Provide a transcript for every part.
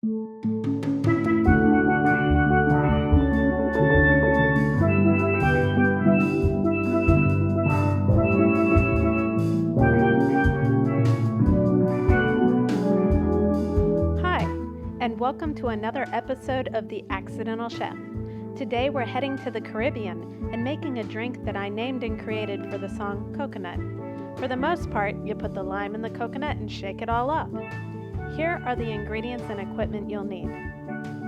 Hi, and welcome to another episode of The Accidental Chef. Today we're heading to the Caribbean and making a drink that I named and created for the song Coconut. For the most part, you put the lime in the coconut and shake it all up. Here are the ingredients and equipment you'll need: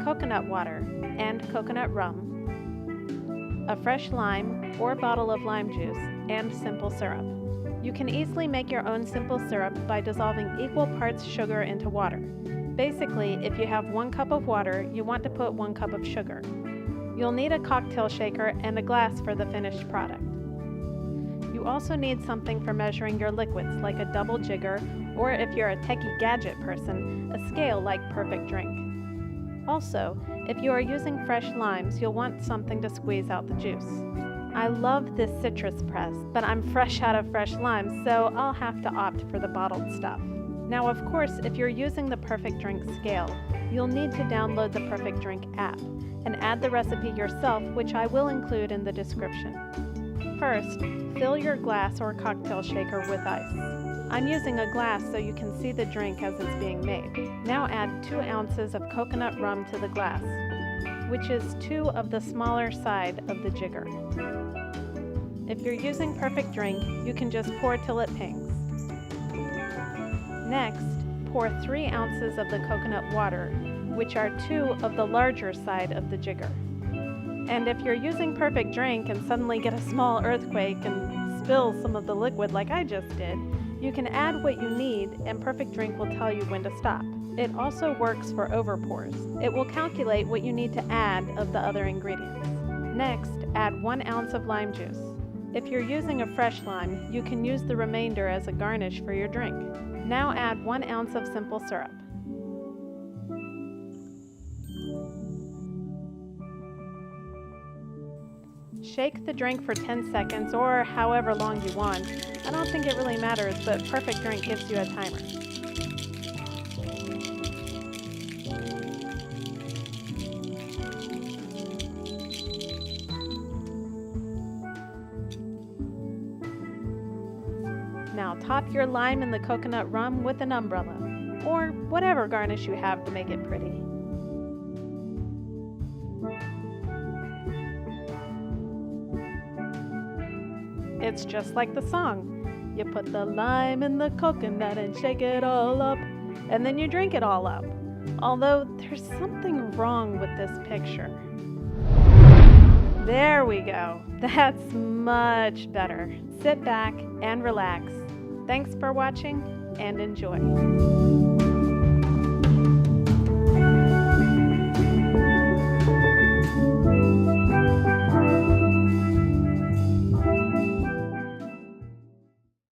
coconut water and coconut rum, a fresh lime or bottle of lime juice, and simple syrup. You can easily make your own simple syrup by dissolving equal parts sugar into water. Basically, if you have 1 cup of water, you want to put 1 cup of sugar. You'll need a cocktail shaker and a glass for the finished product. You also need something for measuring your liquids, like a double jigger, or if you're a techie gadget person, a scale like Perfect Drink. Also, if you are using fresh limes, you'll want something to squeeze out the juice. I love this citrus press, but I'm fresh out of fresh limes, so I'll have to opt for the bottled stuff. Now, of course, if you're using the Perfect Drink scale, you'll need to download the Perfect Drink app and add the recipe yourself, which I will include in the description. First, fill your glass or cocktail shaker with ice. I'm using a glass so you can see the drink as it's being made. Now add 2 ounces of coconut rum to the glass, which is 2 of the smaller side of the jigger. If you're using Perfect Drink, you can just pour till it pings. Next, pour 3 ounces of the coconut water, which are 2 of the larger side of the jigger. And if you're using Perfect Drink and suddenly get a small earthquake and spill some of the liquid like I just did, you can add what you need and Perfect Drink will tell you when to stop. It also works for overpours. It will calculate what you need to add of the other ingredients. Next, add 1 ounce of lime juice. If you're using a fresh lime, you can use the remainder as a garnish for your drink. Now add 1 ounce of simple syrup. Shake the drink for 10 seconds or however long you want. I don't think it really matters, but Perfect Drink gives you a timer. Now top your lime and the coconut rum with an umbrella, or whatever garnish you have to make it pretty. It's just like the song. You put the lime in the coconut and shake it all up, and then you drink it all up. Although there's something wrong with this picture. There we go. That's much better. Sit back and relax. Thanks for watching and enjoy.